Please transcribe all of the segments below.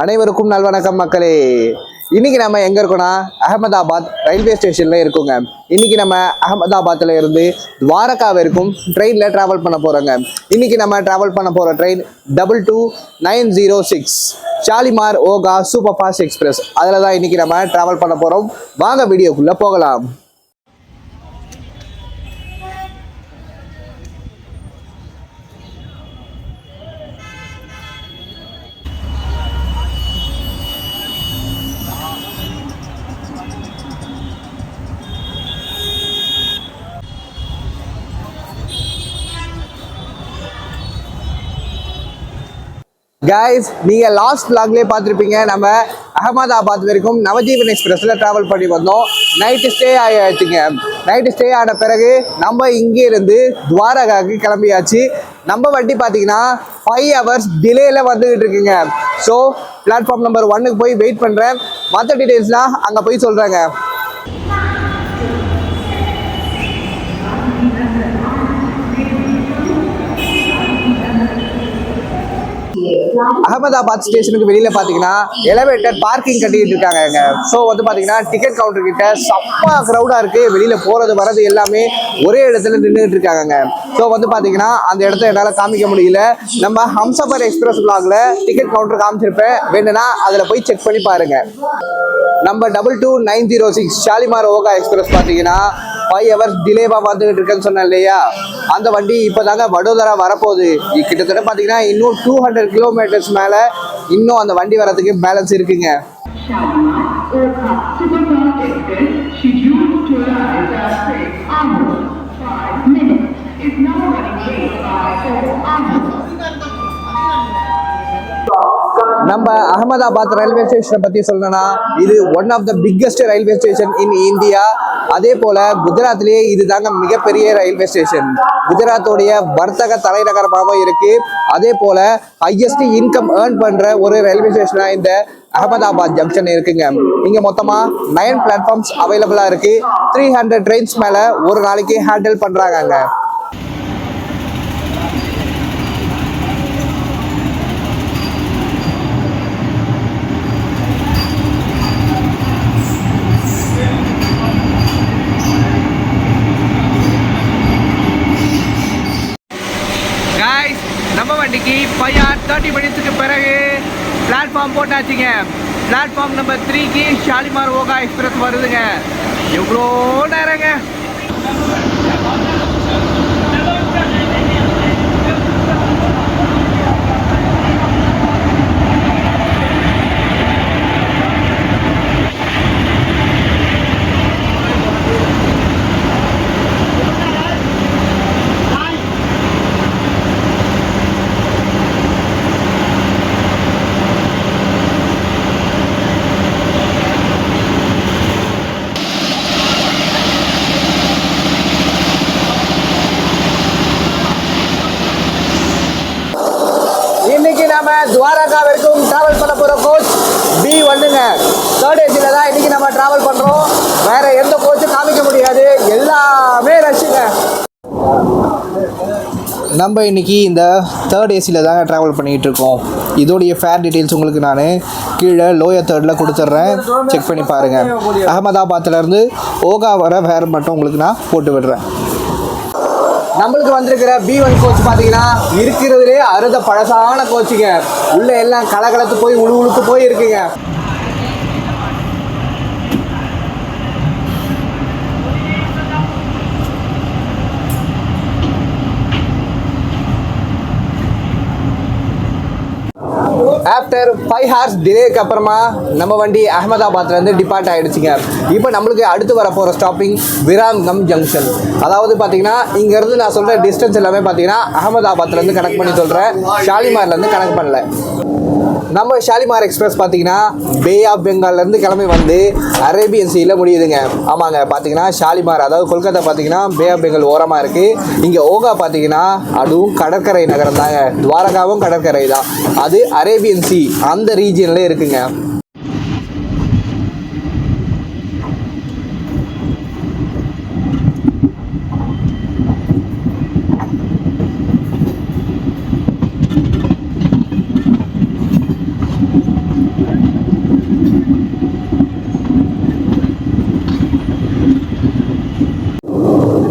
அனைவருக்கும் நல்வணக்கம் மக்களே. இன்னைக்கு நம்ம எங்க இருக்கோம்னா அகமதாபாத் ரயில்வே ஸ்டேஷன்ல இருக்கோங்க. இன்னைக்கு நம்ம அகமதாபாத்ல இருந்து துவாரகா வரைக்கும் ட்ரெயின்ல டிராவல் பண்ண போறோங்க. இன்னைக்கு நம்ம டிராவல் பண்ண போற train 22906 Shalimar Okha super fast express. அதில் தான் இன்னைக்கு நம்ம டிராவல் பண்ண போறோம். வாங்க வீடியோக்குள்ள போகலாம். கைஸ், நீங்க லாஸ்ட் vlogலயே பார்த்துருப்பீங்க. நம்ம அகமதாபாத் வரைக்கும் நவஜீவன் எக்ஸ்பிரஸ்ல டிராவல் பண்ணி வந்தோம். நைட்டு ஸ்டே ஆயாச்சுங்க. நைட்டு ஸ்டே ஆன பிறகு நம்ம இங்கே இருந்து துவாரகாவுக்கு கிளம்பியாச்சு. நம்ம வண்டி பார்த்தீங்கன்னா 5 hours டிலேல வந்துகிட்டு இருக்குங்க. ஸோ பிளாட்ஃபார்ம் நம்பர் 1க்கு போய் வெயிட் பண்றேன். மற்ற டீடைல்ஸ்லாம் அங்கே போய் சொல்றேங்க. அகமதாபாத் ஸ்டேஷனுக்கு வெளியில பாத்தீங்கன்னா எலிவேட்டர் பார்க்கிங் கட்டிட்டு இருக்காங்க. ஸோ வந்து பாத்தீங்கன்னா டிக்கெட் கவுண்டர் கிட்ட செம்ம கிரௌடா இருக்கு. வெளியில போறது வரது எல்லாமே ஒரே இடத்துல நின்றுட்டு இருக்காங்க. ஸோ வந்து பாத்தீங்கன்னா அந்த இடத்த என்னால காமிக்க முடியல. நம்ம ஹம்சபர் எக்ஸ்பிரஸ் vlogல டிக்கெட் கவுண்டர் காமிச்சிருப்பேன், வேணும்னா அதுல போய் செக் பண்ணி பாருங்க. நம்ம 22906 ஷாலிமார் ஓகா எக்ஸ்பிரஸ் பாத்தீங்கன்னா 5 hours டிலேவா வந்துகிட்டு இருக்குன்னு சொன்னேன் இல்லையா, அந்த வண்டி இப்போதாங்க வடோதரா வரப்போகுது. கிட்டத்தட்ட பார்த்தீங்கன்னா இன்னும் 200 கிலோமீட்டர்ஸ் மேலே இன்னும் அந்த வண்டி வரதுக்கு பேலன்ஸ் இருக்குங்க. நம்ம அகமதாபாத் ரயில்வே ஸ்டேஷனை பத்தி சொல்லணும்னா இது one of the biggest railway station in India. அதே போல குஜராத்லயே இது தாங்க மிகப்பெரிய ரயில்வே ஸ்டேஷன். குஜராத்தோடைய வர்த்தக தலைநகரமாகவும் இருக்கு. அதே போல ஹையஸ்ட் இன்கம் ஏர்ன் பண்ற ஒரு ரயில்வே ஸ்டேஷனா இந்த அகமதாபாத் ஜங்ஷன் இருக்குங்க. இங்க மொத்தமா 9 பிளாட்ஃபார்ம்ஸ் அவைலபிளா இருக்கு. 300 ட்ரெயின்ஸ் மேல ஒரு நாளைக்கு ஹேண்டில் பண்றாங்க. நம்ம வண்டிக்கு 5 hours 30 minutes பிறகு பிளாட்ஃபார்ம் போட்டாச்சுங்க. பிளாட்ஃபார்ம் நம்பர் 3க்கு ஷாலிமார் ஓகா எக்ஸ்பிரஸ் வருதுங்க. எவ்வளோ நேரங்க. இன்னைக்கு நம்ம துவாரகா வரைக்கும் டிராவல் பண்ண போற கோச் B1ங்க. 3rd ஏசில தான் இன்னைக்கு நம்ம டிராவல் பண்றோம். வேற எந்த கோச்சும் காமிக்க முடியாது, எல்லாமே ரஷ்ஷுங்க. நம்ம இன்னைக்கு இந்த 3rd ஏசில தாங்க டிராவல் பண்ணிட்டு இருக்கோம். இதோடைய ஃபேர் டீடைல்ஸ் உங்களுக்கு நான் கீழே லோயர் 3ர்டில் கொடுத்துட்றேன், செக் பண்ணி பாருங்க. அகமதாபாத்ல இருந்து ஓகா வர ஃபேர் மட்டும் உங்களுக்கு நான் போட்டு விடுறேன். நம்மளுக்கு வந்திருக்கிற B1 கோச் பார்த்தீங்கன்னா இருக்கிறதுலே அறுத பழசான கோச்சுங்க. உள்ள எல்லாம் கலகலத்து போய் உழுவுழுத்து போய் இருக்குங்க. ஆஃப்டர் 5 hours டிலேக்கு அப்புறமா நம்ம வண்டி அகமதாபாத்லேருந்து டிபார்ட் ஆகிடுச்சிங்க. இப்போ நம்மளுக்கு அடுத்து வர போகிற ஸ்டாப்பிங் விராம்கம் ஜங்ஷன். அதாவது பார்த்தீங்கன்னா இங்கேருந்து நான் சொல்கிற டிஸ்டன்ஸ் எல்லாமே பார்த்தீங்கன்னா அகமதாபாத்லேருந்து கனெக்ட் பண்ணி சொல்கிறேன், ஷாலிமார்லேருந்து கனெக்ட் பண்ணல. நம்ம ஷாலிமார் எக்ஸ்பிரஸ் பார்த்தீங்கன்னா பே ஆஃப் பெங்கால்லேருந்து கிளம்பி வந்து அரேபியன் சீல முடியுதுங்க. ஆமாங்க, பார்த்தீங்கன்னா ஷாலிமார் அதாவது கொல்கத்தா பார்த்தீங்கன்னா பே ஆஃப் பெங்கால் ஓரமாக இருக்குது. இங்கே ஓகா பார்த்தீங்கன்னா அதுவும் கடற்கரை நகரம் தாங்க. துவாரகாவும் கடற்கரை தான், அது அரேபியன் சி அந்த ரீஜியன்ல இருக்குங்க.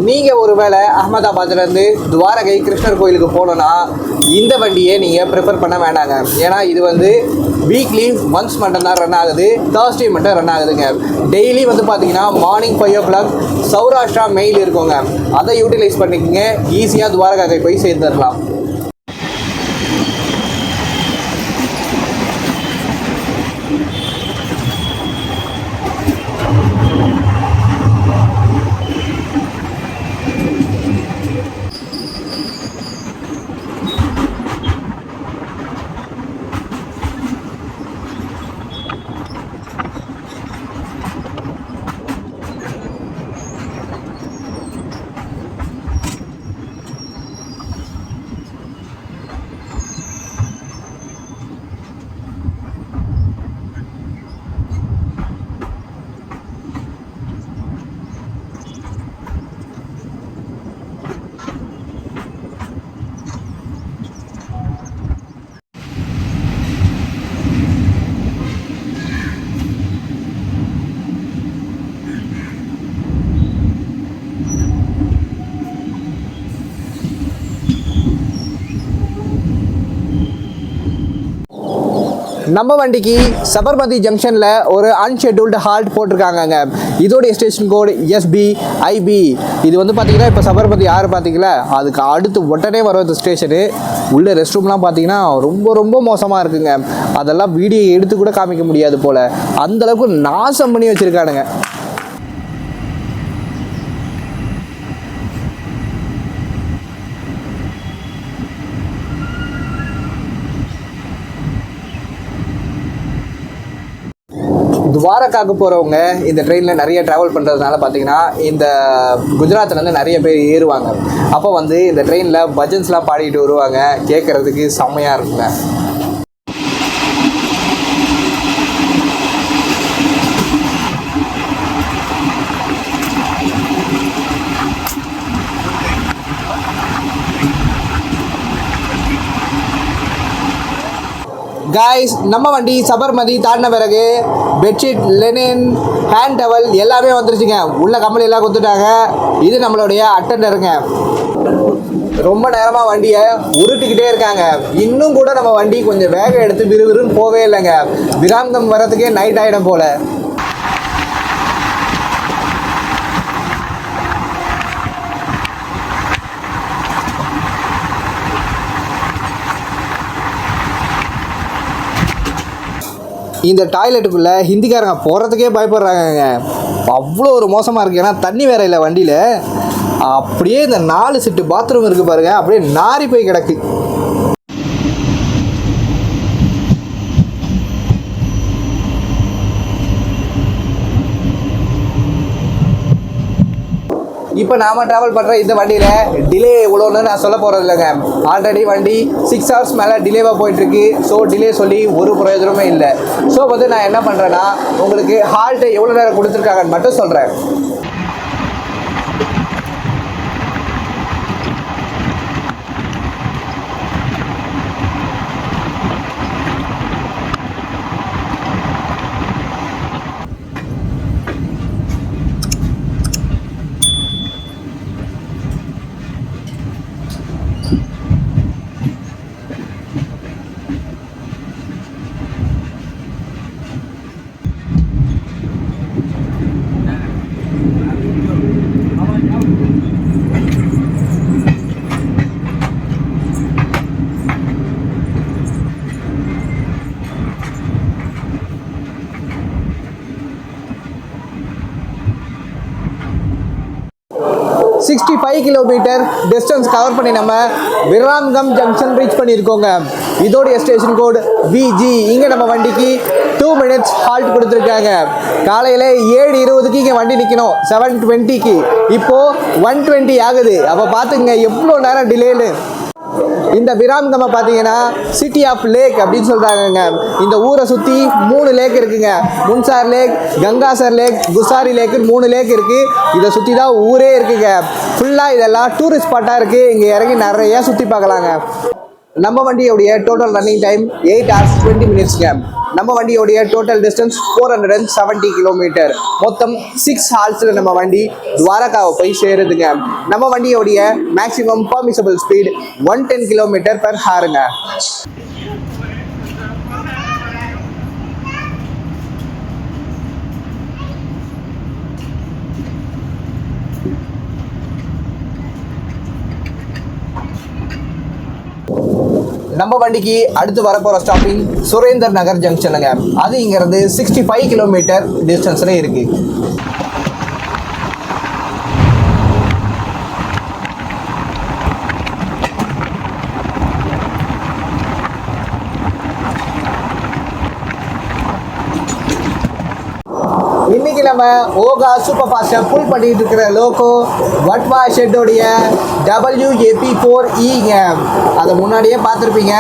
நீங்கள் ஒருவேளை அகமதாபாத்லேருந்து துவாரகை கிருஷ்ணர் கோயிலுக்கு போகணுன்னா இந்த வண்டியை நீங்கள் ப்ரிஃபர் பண்ண வேண்டாங்க. ஏன்னா இது வந்து வீக்லி ஒன்ஸ் மட்டும்தான் ரன் ஆகுது, தேர்ஸ்டே மட்டும் ரன் ஆகுதுங்க. டெய்லி வந்து பார்த்தீங்கன்னா மார்னிங் 5 o'clock சௌராஷ்டிரா மெயில் இருக்குங்க. அதை யூட்டிலைஸ் பண்ணிக்கோங்க, ஈஸியாக துவாரகாவை போய் சேர்ந்துடலாம். நம்ம வண்டிக்கு சபர்மதி ஜங்ஷனில் ஒரு அன்ஷெட்யூல்டு ஹால்ட் போட்டிருக்காங்கங்க. இதோடைய ஸ்டேஷன் கோடு SBIB. இது வந்து பார்த்தீங்கன்னா இப்போ சபர்மதி யார் பார்த்தீங்களா, அதுக்கு அடுத்து உடனே வர ஸ்டேஷனு. உள்ள ரெஸ்ட் ரூம்லாம் பார்த்தீங்கன்னா ரொம்ப ரொம்ப மோசமாக இருக்குங்க. அதெல்லாம் வீடியோ எடுத்து கூட காமிக்க முடியாது போல், அந்தளவுக்கு நாசம் பண்ணி வச்சுருக்கானுங்க. துவாரகாவுக்கு போகிறவங்க இந்த ட்ரெயினில் நிறைய ட்ராவல் பண்ணுறதுனால பார்த்தீங்கன்னா இந்த குஜராத்லேருந்து நிறைய பேர் ஏறுவாங்க. அப்போ வந்து இந்த ட்ரெயினில் பஜன்ஸ்லாம் பாடிட்டு வருவாங்க, கேட்குறதுக்கு செம்மையாக இருக்குங்க. காய்ஸ், நம்ம வண்டி சபர்மதி தாண்டின பிறகு பெட்ஷீட், லெனின், ஹேண்ட் டவல் எல்லாமே வந்துருச்சுங்க. உள்ள கம்பெனி எல்லாம் கொடுத்துட்டாங்க. இது நம்மளுடைய அட்டெண்டருங்க. ரொம்ப நேரமாக வண்டியை உருட்டிக்கிட்டே இருக்காங்க. இன்னும் கூட நம்ம வண்டி கொஞ்சம் வேகம் எடுத்து விறுவிறுன்னு போவே இல்லைங்க. விராம்கம் வரதுக்கே நைட் ஆகிடும் போல். இந்த டாய்லெட்டுக்குள்ளே ஹிந்திக்காரங்க போகிறதுக்கே பயப்படுறாங்க. அவ்வளோ ஒரு மோசமாக இருக்குது. ஏன்னா தண்ணி வேற இல்லை வண்டியில். அப்படியே இந்த 4 செட்டு பாத்ரூம் இருக்குது பாருங்கள், அப்படியே நாரி போய் கிடக்கு. இப்போ நாம் ட்ராவல் பண்ணுற இந்த வண்டியில் டிலே எவ்வளோன்னு நான் சொல்ல போகிறது இல்லைங்க. ஆல்ரெடி வண்டி 6 hours மேலே டிலேவாக போயிட்டுருக்கு. ஸோ டிலே சொல்லி ஒரு பிரயோஜனமே இல்லை. ஸோ வந்து நான் என்ன பண்ணுறேன்னா உங்களுக்கு ஹால்ட்டு எவ்வளோ நேரம் கொடுத்துருக்காங்கன்னு மட்டும் சொல்கிறேன். $65 கிலோமீட்டர் டிஸ்டன்ஸ் கவர் பண்ணி நம்ம விராம்கம் ஜங்ஷன் ரீச் பண்ணியிருக்கோங்க. இதோடைய ஸ்டேஷன் கோடு VG. இங்கே நம்ம வண்டிக்கு 2 minutes ஹால்ட் கொடுத்துருக்காங்க. காலையில் 7:20க்கு இங்கே வண்டி நிற்கணும், 7:20க்கு. இப்போது 1:20 ஆகுது. அப்போ பார்த்துங்க எவ்வளோ நேரம் டிலேன்னு. இந்த விராம்கம்மை பார்த்தீங்கன்னா சிட்டி ஆஃப் லேக் அப்படின்னு சொல்கிறாங்கங்க. இந்த ஊரை சுற்றி 3 லேக் இருக்குங்க. முன்சார் லேக், கங்காசர் லேக், குசாரி லேக்குன்னு 3 லேக் இருக்குது. இதை சுற்றி தான் ஊரே இருக்குங்க. ஃபுல்லாக இதெல்லாம் டூரிஸ்ட் ஸ்பாட்டாக இருக்குது. இங்கே இறங்கி நிறையா சுற்றி பார்க்கலாங்க. நம்ம வண்டியோடைய total running time 8 hours 20 minutes. நம்ம வண்டியோடைய டோட்டல் டிஸ்டன்ஸ் 470 கிலோமீட்டர். மொத்தம் 6 ஹார்ஸ்ல நம்ம வண்டி துவாரகாவை போய் சேருதுங்க. நம்ம வண்டியோடைய maximum permissible speed 110 kilometre per ஹாருங்க. நம்ம வண்டிக்கு அடுத்து வரப்போகிற ஸ்டாப்பிங் சுரேந்தர் நகர் ஜங்ஷனுங்க. அது இங்கேருந்து 65 கிலோமீட்டர் டிஸ்டன்ஸில் இருக்குது. இன்னைக்கு நம்ம ஓகா சூப்பர் ஃபாஸ்ட்டை புல் பண்ணிட்டு இருக்கிற லோகோ வட்வா ஷெட்டோடைய WAP4Eங்க. அதை முன்னாடியே பார்த்துருப்பீங்க.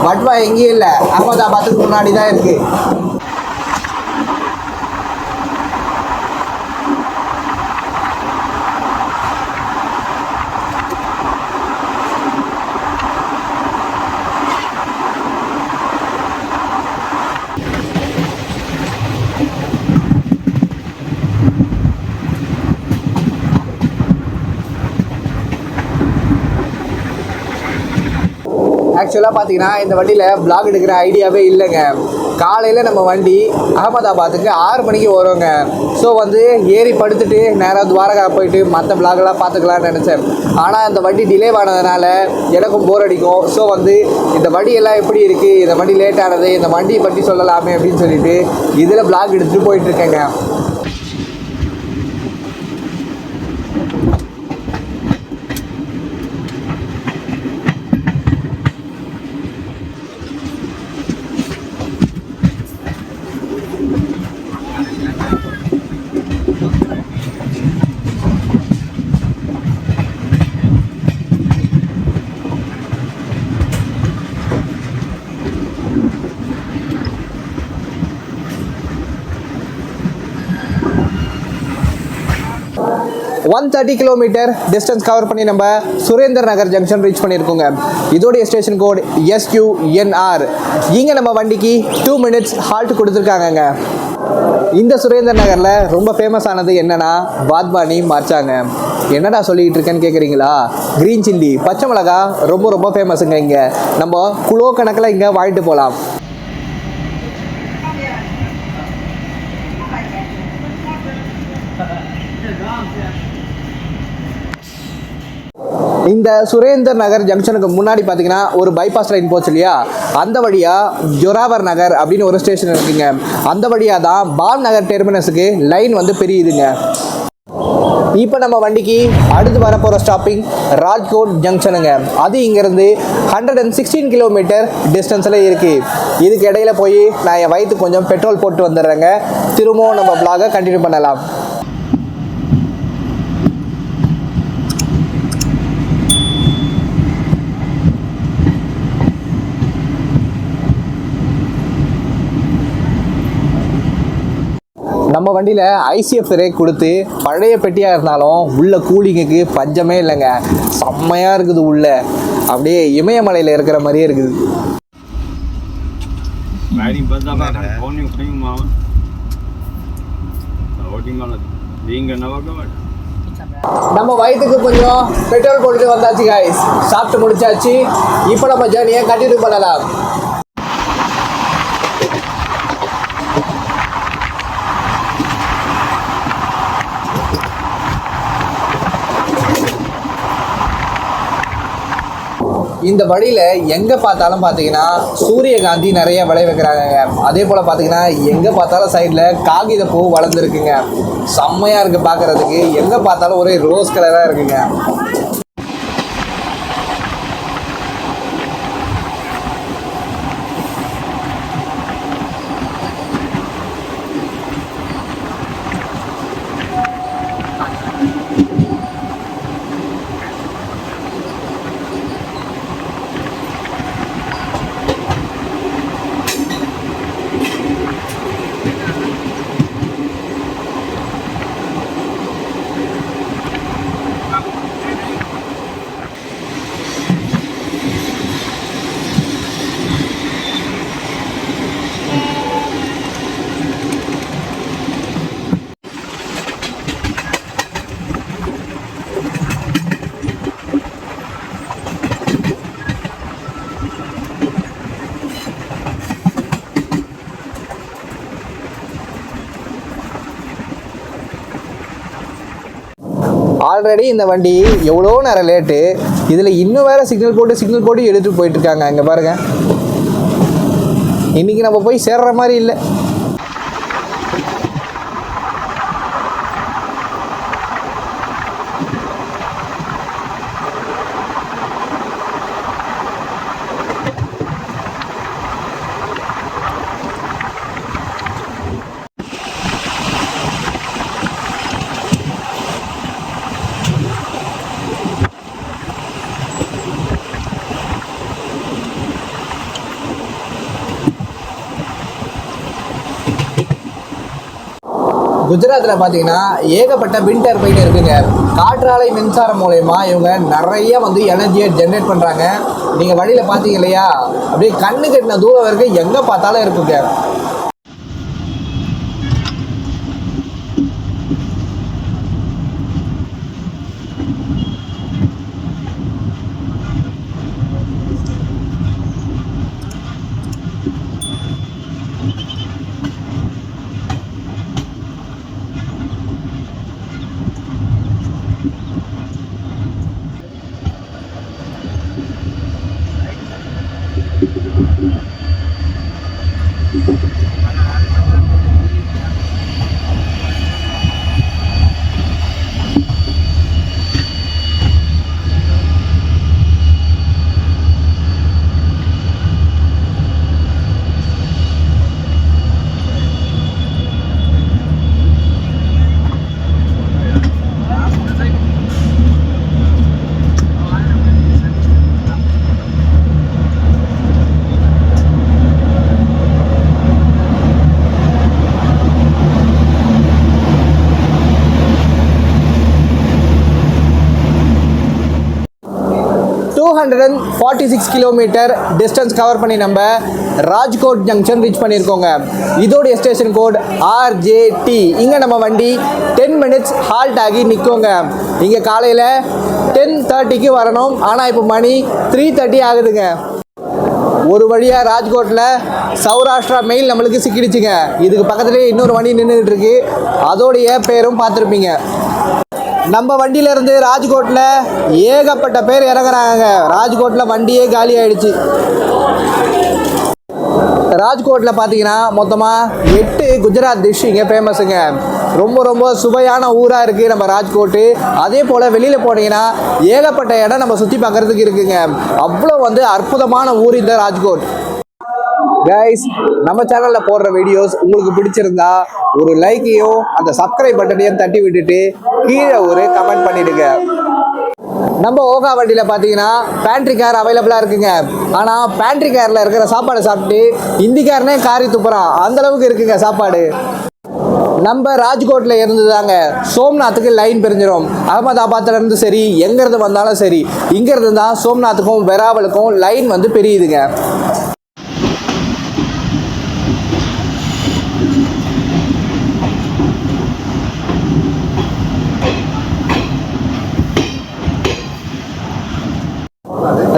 வட்வா எங்கேயும் இல்லை, அகமதாபாத்துக்கு முன்னாடி தான் இருக்குது. ஆக்சுவலாக பார்த்தீங்கன்னா இந்த வண்டியில் vlog எடுக்கிற ஐடியாவே இல்லைங்க. காலையில் நம்ம வண்டி அகமதாபாத்துக்கு 6 மணிக்கு வருவோங்க. ஸோ வந்து ஏறி படுத்துட்டு நேராக துவாரகா போயிட்டு மற்ற vlogலாம் பார்த்துக்கலான்னு நினச்சேன். ஆனால் இந்த வண்டி டிலே ஆனதுனால எனக்கும் போர் அடிக்கும். ஸோ வந்து இந்த வண்டியெல்லாம் எப்படி இருக்குது, இந்த வண்டி லேட் ஆனது, இந்த வண்டியை பற்றி சொல்லலாமே அப்படின்னு சொல்லிட்டு இதில் vlog எடுத்துகிட்டு போயிட்டுருக்கேங்க. ஒன் 130 கிலோமீட்டர் டிஸ்டன்ஸ் கவர் பண்ணி நம்ம சுரேந்தர் நகர் ஜங்ஷன் ரீச் பண்ணியிருக்கோங்க. இதோடைய ஸ்டேஷன் கோட் SQNR. இங்கே நம்ம வண்டிக்கு 2 மினிட்ஸ் ஹால்ட் கொடுத்துருக்காங்கங்க. இந்த சுரேந்தர் நகரில் ரொம்ப ஃபேமஸ் ஆனது என்னன்னா பாத்பானி மர்ச்சாங்க. என்னடா சொல்லிக்கிட்டு இருக்கேன்னு கேட்குறீங்களா? க்ரீன் சில்லி பச்சை மிளகா ரொம்ப ஃபேமஸுங்க. இங்கே நம்ம கிலோ கணக்கில் இங்கே வாங்கிட்டு போகலாம். இந்த சுரேந்தர் நகர் ஜங்ஷனுக்கு முன்னாடி பார்த்தீங்கன்னா ஒரு பைபாஸ் லைன் போச்சு இல்லையா, அந்த வழியாக ஜொராவர் நகர் அப்படின்னு ஒரு ஸ்டேஷன் இருக்குங்க. அந்த வழியாக தான் பால் நகர் டெர்மினஸுக்கு லைன் வந்து பெரியுதுங்க. இப்போ நம்ம வண்டிக்கு அடுத்து வரப்போகிற ஸ்டாப்பிங் ராஜ்கோட் ஜங்ஷனுங்க. அது இங்கேருந்து 116 கிலோமீட்டர் டிஸ்டன்ஸில் இருக்குது. இதுக்கு இடையில போய் நான் என் வயிற்றுக்கு கொஞ்சம் பெட்ரோல் போட்டு வந்துடுறேங்க. திரும்பவும் நம்ம vlog கண்டினியூ பண்ணலாம். நம்ம வண்டியில் ICF ரேக் கொடுத்து பழைய பெட்டியாக இருந்தாலும் உள்ள கூலிங்குக்கு பஞ்சமே இல்லைங்க. செம்மையாக இருக்குது. உள்ள அப்படியே இமயமலையில் இருக்கிற மாதிரியே இருக்குது. நம்ம வயிற்றுக்கு கொஞ்சம் பெட்ரோல் போட்டுட்டு வந்தாச்சு காய்ஸ். சாப்பிட்டு முடிச்சாச்சு. இப்போ நம்ம ஜர்னியை கண்டினியூ பண்ணலாம். இந்த வழியில் எங்கே பார்த்தாலும் பார்த்தீங்கன்னா சூரியகாந்தி நிறைய விளை வைக்கிறாங்க. அதே போல் பார்த்தீங்கன்னா எங்கே பார்த்தாலும் சைடில் காகித பூ வளர்ந்துருக்குங்க. செம்மையாக இருக்குது பார்க்குறதுக்கு. எங்கே பார்த்தாலும் ஒரே ரோஸ் கலராக இருக்குங்க. ஆல்ரெடி இந்த வண்டி எவ்வளோ நேரம் லேட்டு, இதில் இன்னும் வேறு சிக்னல் போட்டு எடுத்துகிட்டு போயிட்டுருக்காங்க. இங்கே பாருங்கள், இன்றைக்கி நம்ம போய் சேர்ற மாதிரி இல்லை. குஜராத்தில் பார்த்தீங்கன்னா ஏகப்பட்ட விண்ட் டர்பைன் இருக்குங்க. காற்றாலை மின்சாரம் மூலயமா இவங்க நிறைய வந்து எனர்ஜியை ஜென்ரேட் பண்ணுறாங்க. நீங்கள் வழியில் பார்த்தீங்க இல்லையா, அப்படியே கண்ணு கட்டின தூரம் வரைக்கும் எங்கே பார்த்தாலும் இருக்குங்க. கிலோமீட்டர் டிஸ்டன்ஸ் கவர் பண்ணி நம்ம ராஜ்கோட் ஜங்ஷன் ரீச் பண்ணியிருக்கோங்க. இதோடைய ஸ்டேஷன் கோட் RJT. இங்கே நம்ம வண்டி 10 மினிட்ஸ் ஹால்ட் ஆகி நிற்குங்க. இங்கே காலையில் 10:30க்கு வரணும், ஆனால் இப்போ மணி 3:30 ஆகுதுங்க. ஒரு வழியாக ராஜ்கோட்டில் சௌராஷ்டிரா மெயில் நம்மளுக்கு சிக்கிடுச்சுங்க. இதுக்கு பக்கத்துலேயே இன்னொரு வண்டி நின்றுட்டு இருக்கு, அதோடைய பேரும் பார்த்துருப்பீங்க. நம்ம வண்டியிலேருந்து ராஜ்கோட்டில் ஏகப்பட்ட பேர் இறங்குறாங்க. ராஜ்கோட்டில் வண்டியே காலி ஆகிடுச்சு. ராஜ்கோட்டில் பார்த்தீங்கன்னா மொத்தமாக 8 குஜராத் டிஷ் இங்கே ஃபேமஸுங்க. ரொம்ப சுவையான ஊராக இருக்குது நம்ம ராஜ்கோட்டு. அதே போல் வெளியில் போனீங்கன்னா ஏகப்பட்ட இடம் நம்ம சுற்றி பார்க்குறதுக்கு இருக்குங்க. அவ்வளோ வந்து அற்புதமான ஊர் இந்த ராஜ்கோட். கைஸ், நம்ம சேனலில் போடுற வீடியோஸ் உங்களுக்கு பிடிச்சிருந்தா ஒரு லைக்கையும் அந்த சப்ஸ்கிரைப் பட்டனையும் தட்டி விட்டுட்டு கீழே ஒரு கமெண்ட் பண்ணிடுங்க. நம்ம ஓகா வண்டியில் பார்த்தீங்கன்னா பேண்ட்ரி கார் அவைலபிளாக இருக்குங்க. ஆனால் பேண்ட்ரி காரில் இருக்கிற சாப்பாடு சாப்பிட்டு இந்திக்காரனே காரி துப்புறான், அந்தளவுக்கு இருக்குங்க சாப்பாடு. நம்ம ராஜ்கோட்டில் இருந்து தாங்க சோம்நாத்துக்கு லைன் பிரிஞ்சிடும். அகமதாபாத்லேருந்து சரி, எங்கேருந்து வந்தாலும் சரி, இங்கேருந்து தான் சோம்நாத்துக்கும் வெராவலுக்கும் லைன் வந்து பிரியுதுங்க.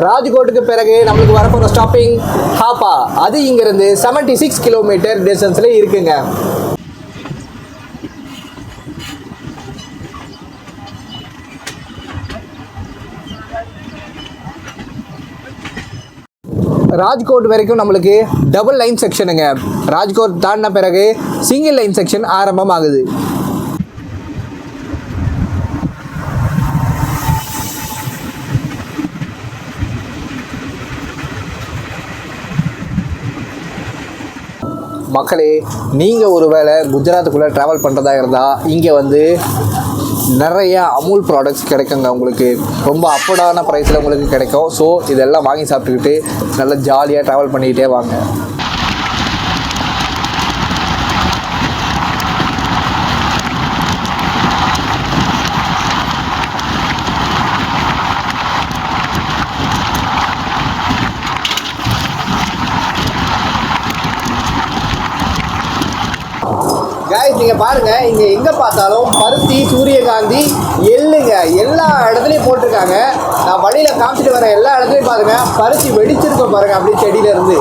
ராஜ்கோட்டுக்கு பிறகு நம்மளுக்கு வரப்போகிற ஸ்டாப்பிங் ஹாப்பா. அது இங்கிருந்து 76 கிலோமீட்டர் டிஸ்டன்ஸில் இருக்குங்க. ராஜ்கோட் வரைக்கும் நம்மளுக்கு டபுள் லைன் செக்ஷனுங்க. ராஜ்கோட் தாண்டின பிறகு சிங்கிள் லைன் செக்ஷன் ஆரம்பமாகுது. மக்களே, நீங்கள் ஒருவேளை குஜராத்துக்குள்ளே ட்ராவல் பண்ணுறதா இருந்தால் இங்கே வந்து நிறைய அமுல் ப்ராடக்ட்ஸ் கிடைக்குங்க. உங்களுக்கு ரொம்ப அஃபோர்டான ப்ரைஸில் உங்களுக்கு கிடைக்கும். ஸோ இதெல்லாம் வாங்கி சாப்பிட்டுக்கிட்டு நல்லா ஜாலியாக ட்ராவல் பண்ணிக்கிட்டே வாங்க. கைஸ், நீங்கள் பாருங்கள், இங்கே எங்கே பார்த்தாலும் பருத்தி, சூரியகாந்தி, எள்ளுங்க எல்லா இடத்துலையும் போட்டிருக்காங்க. நான் வழியில் காமிச்சிட்டு வரேன், எல்லா இடத்துலையும் பாருங்கள் பருத்தி வெடிச்சிருக்கோம் பாருங்கள், அப்படியே செடியிலேருந்து.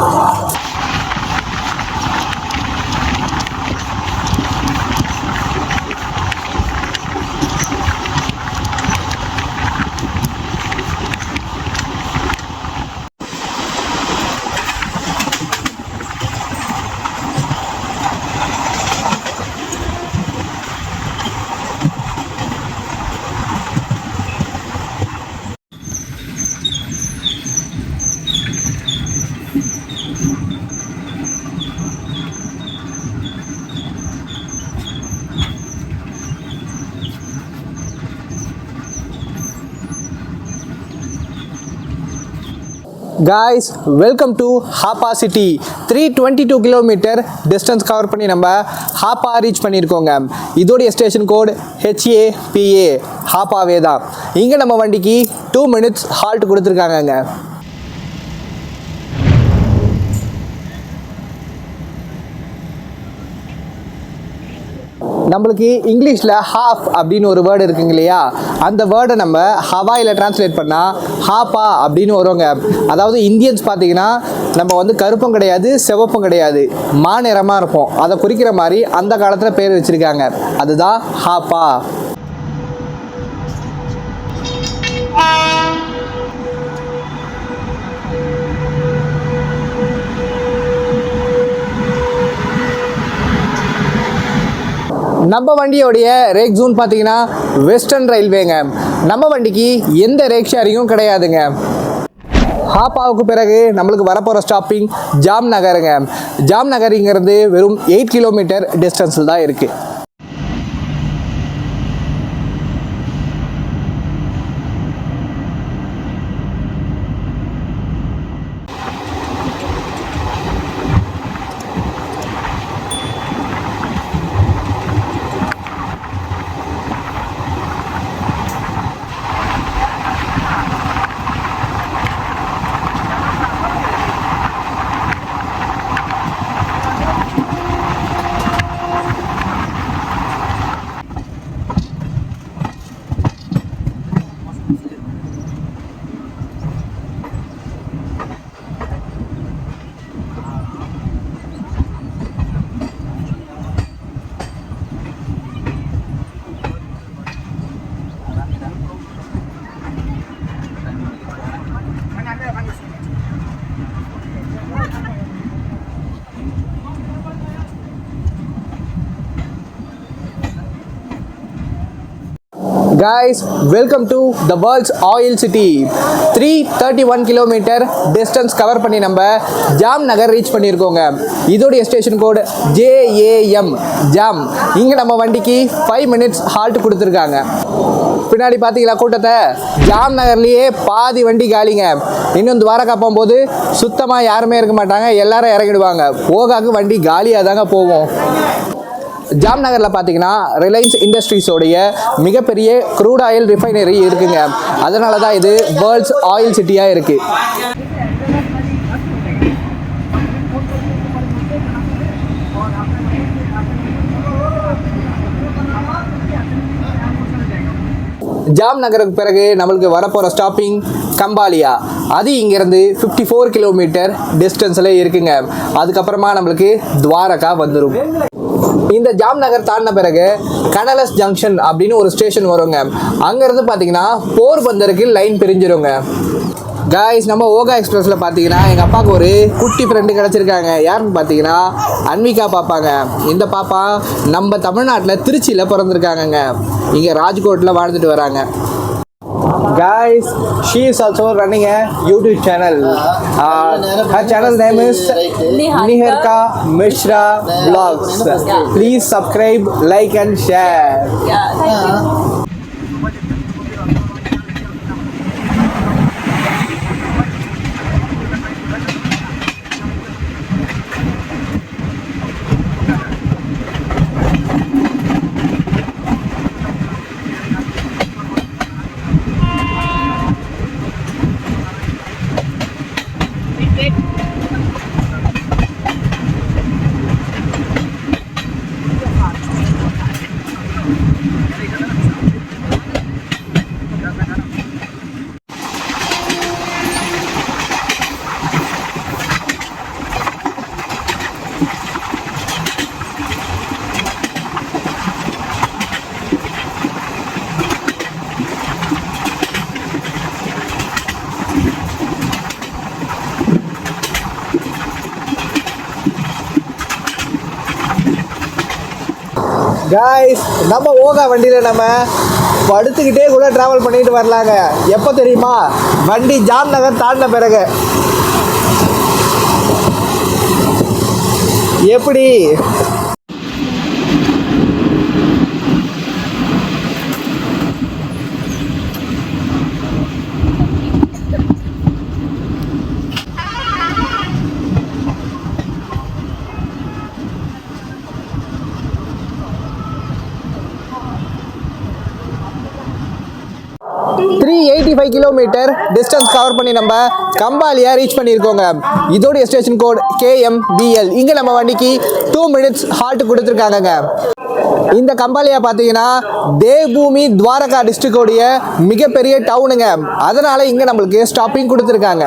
Guys welcome to Hapa city 322 kilometre distance cover பண்ணி நம்ம ஹாப்பா ரீச் பண்ணியிருக்கோங்க. இதோடைய ஸ்டேஷன் கோட் HAPA ஹாப்பாவே தான். இங்கே நம்ம வண்டிக்கு 2 மினிட்ஸ் ஹால்ட் கொடுத்துருக்காங்கங்க. நம்மளுக்கு இங்கிலீஷில் ஹாஃப் அப்படின்னு ஒரு வேர்டு இருக்குங்க இல்லையா, அந்த வேர்டை நம்ம ஹவாயில் டிரான்ஸ்லேட் பண்ணால் ஹாப்பா அப்படின்னு வருவாங்க. அதாவது இந்தியன்ஸ் பார்த்தீங்கன்னா நம்ம வந்து கருப்பும் கிடையாது சிவப்பும் கிடையாது, மாநிறமாக இருப்போம். அதை குறிக்கிற மாதிரி அந்த காலத்தில் பேர் வச்சுருக்காங்க. அதுதான் ஹாப்பா. நம்ம வண்டியோடைய ரேக் ஜோன் பார்த்தீங்கன்னா வெஸ்டர்ன் ரயில்வேங்க. நம்ம வண்டிக்கு எந்த ரேக் ஷேரிங்கும் கிடையாதுங்க. ஹாப்பாவுக்கு பிறகு நம்மளுக்கு வரப்போகிற ஸ்டாப்பிங் ஜாம் நகருங்க. ஜாம் நகருங்கிறது வெறும் 8 கிலோமீட்டர் டிஸ்டன்ஸில் தான் இருக்குது. Guys, welcome to the world's oil city. 331 kilometre distance cover பண்ணி நம்ம ஜாம் நகர் ரீச் பண்ணியிருக்கோங்க. இதோடைய ஸ்டேஷன் கோடு JAM ஜாம். இங்கே நம்ம வண்டிக்கு 5 மினிட்ஸ் ஹால்ட் கொடுத்துருக்காங்க. பின்னாடி பார்த்தீங்களா கூட்டத்தை, ஜாம் நகர்லேயே பாதி வண்டி காலிங்க. இன்னும் துவாரகா போகும்போது சுத்தமாக யாருமே இருக்க மாட்டாங்க, எல்லாரும் இறங்கிடுவாங்க. ஓகாக்கு வண்டி காலியாக தாங்க போவோம். ஜாம் நகரில் பார்த்தீங்கன்னா ரிலையன்ஸ் இண்டஸ்ட்ரீஸோடைய மிகப்பெரிய க்ரூட் ஆயில் ரிஃபைனரி இருக்குங்க. அதனால தான் இது வேர்ல்ட்ஸ் ஆயில் சிட்டியாக இருக்குது. ஜாம் நகருக்கு பிறகு நம்மளுக்கு வரப்போகிற ஸ்டாப்பிங் கம்பாலியா. அது இங்கேருந்து 54 கிலோமீட்டர் டிஸ்டன்ஸில் இருக்குங்க. அதுக்கப்புறமா நம்மளுக்கு துவாரகா வந்துடும். இந்த ஜாம் நகர் தாண்டின பிறகு கனலஸ் ஜங்ஷன் அப்படின்னு ஒரு ஸ்டேஷன் வருங்க. அங்கேருந்து பார்த்தீங்கன்னா போர்பந்தருக்கு லைன் பிரிஞ்சிருங்க. காய்ஸ், நம்ம ஓகா எக்ஸ்பிரஸில் பார்த்தீங்கன்னா எங்கள் அப்பாவுக்கு ஒரு குட்டி ஃப்ரெண்டு கிடச்சிருக்காங்க. யாருன்னு பார்த்தீங்கன்னா அன்விகா பாப்பாங்க. இந்த பாப்பா நம்ம தமிழ்நாட்டில் திருச்சியில் பிறந்திருக்காங்கங்க. இங்கே ராஜ்கோட்டில் வாழ்ந்துட்டு வராங்க. Guys, she is also running a YouTube channel. Her channel name is Niharika Mishra Vlogs. Please subscribe, like and share. Yeah, thank you. Guys, நம்ம ஓகா வண்டியில் நம்ம படுத்துக்கிட்டே கூட ட்ராவல் பண்ணிட்டு வரலாங்க. எப்போ தெரியுமா? வண்டி ஜாம் நகர் தாண்டின பிறகு. எப்படி 25 கிலோமீட்டர் டிஸ்டன்ஸ் கவர் பண்ணி நம்ம கம்பாலியா ரீச் பண்ணியிருக்கோங்க. இதோடைய ஸ்டேஷன் கோட் KMBL. இங்கே நம்ம வண்டிக்கு 2 மினிட்ஸ் ஹால்ட் கொடுத்துருக்காங்கங்க. இந்த கம்பாலியா பார்த்தீங்கன்னா தேவ்பூமி துவாரகா டிஸ்ட்ரிக்டோடைய மிகப்பெரிய டவுனுங்க. அதனால இங்கே நம்மளுக்கு ஸ்டாப்பிங் கொடுத்துருக்காங்க.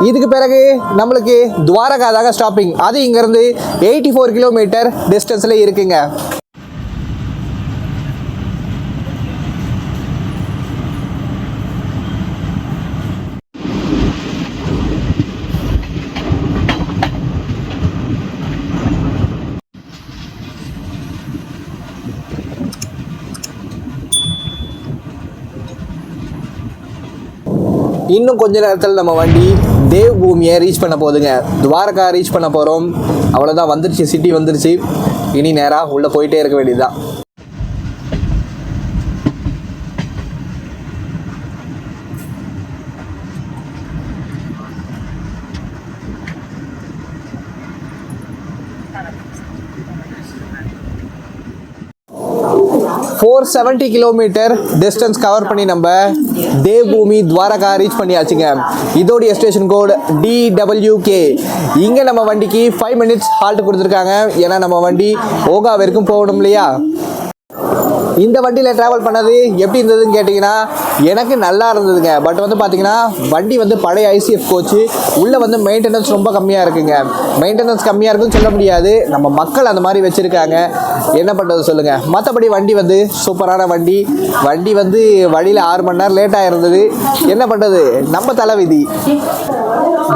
இதுக்கு பிறகு நம்மளுக்கு துவாரகா தாங்க ஸ்டாப்பிங். அது இங்கேருந்து 84 கிலோமீட்டர் டிஸ்டன்ஸில் இருக்குங்க. இன்னும் கொஞ்ச நேரத்தில் நம்ம வண்டி தேவ்பூமியை ரீச் பண்ண போகுதுங்க. துவாரகா ரீச் பண்ண போகிறோம். அவ்வளோதான், வந்துருச்சு, சிட்டி வந்துருச்சு. இனி நேராக உள்ளே போயிட்டே இருக்க வேண்டியதுதான். ஃபோர் 70 கிலோமீட்டர் டிஸ்டன்ஸ் கவர் பண்ணி நம்ம தேவ்பூமி துவாரகா ரீச் பண்ணியாச்சுங்க. இதோடைய ஸ்டேஷன் கோட் DWK. இங்கே நம்ம வண்டிக்கு 5 மினிட்ஸ் ஹால்ட் கொடுத்துருக்காங்க. ஏன்னா நம்ம வண்டி ஓகா வரைக்கும் போகணும் இல்லையா. இந்த வண்டியில் ட்ராவல் பண்ணது எப்படி இருந்ததுன்னு கேட்டிங்கன்னா எனக்கு நல்லா இருந்ததுங்க. பட் வந்து பார்த்திங்கன்னா வண்டி வந்து பழைய ICF கோச்சு. உள்ளே வந்து மெயின்டெனன்ஸ் ரொம்ப கம்மியாக இருக்குங்க. மெயின்டெனன்ஸ் கம்மியாக இருக்குன்னு சொல்ல முடியாது, நம்ம மக்கள் அந்த மாதிரி வச்சுருக்காங்க. என்ன பண்ணுறது சொல்லுங்கள். மற்றபடி வண்டி வந்து சூப்பரான வண்டி. வண்டி வந்து வழியில் 6 மணி நேரம் லேட்டாக இருந்தது. என்ன பண்ணுறது, நம்ம தலைவிதி.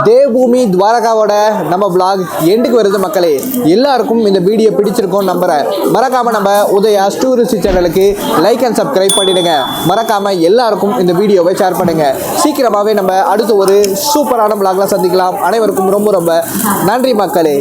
தேவ்பூமி துவாரகாவோட நம்ம vlog எண்டுக்கு வருது மக்களே. எல்லாருக்கும் இந்த வீடியோ பிடிச்சிருக்கும் நம்புறேன். மறக்காம நம்ம உதயா டூரிஸ்ட் சேனலுக்கு லைக் அண்ட் சப்ஸ்கிரைப் பண்ணிடுங்க. மறக்காம எல்லாருக்கும் இந்த வீடியோவை ஷேர் பண்ணுங்க. சீக்கிரமாகவே நம்ம அடுத்து ஒரு சூப்பரான vlogல சந்திக்கலாம். அனைவருக்கும் ரொம்ப ரொம்ப நன்றி மக்களே.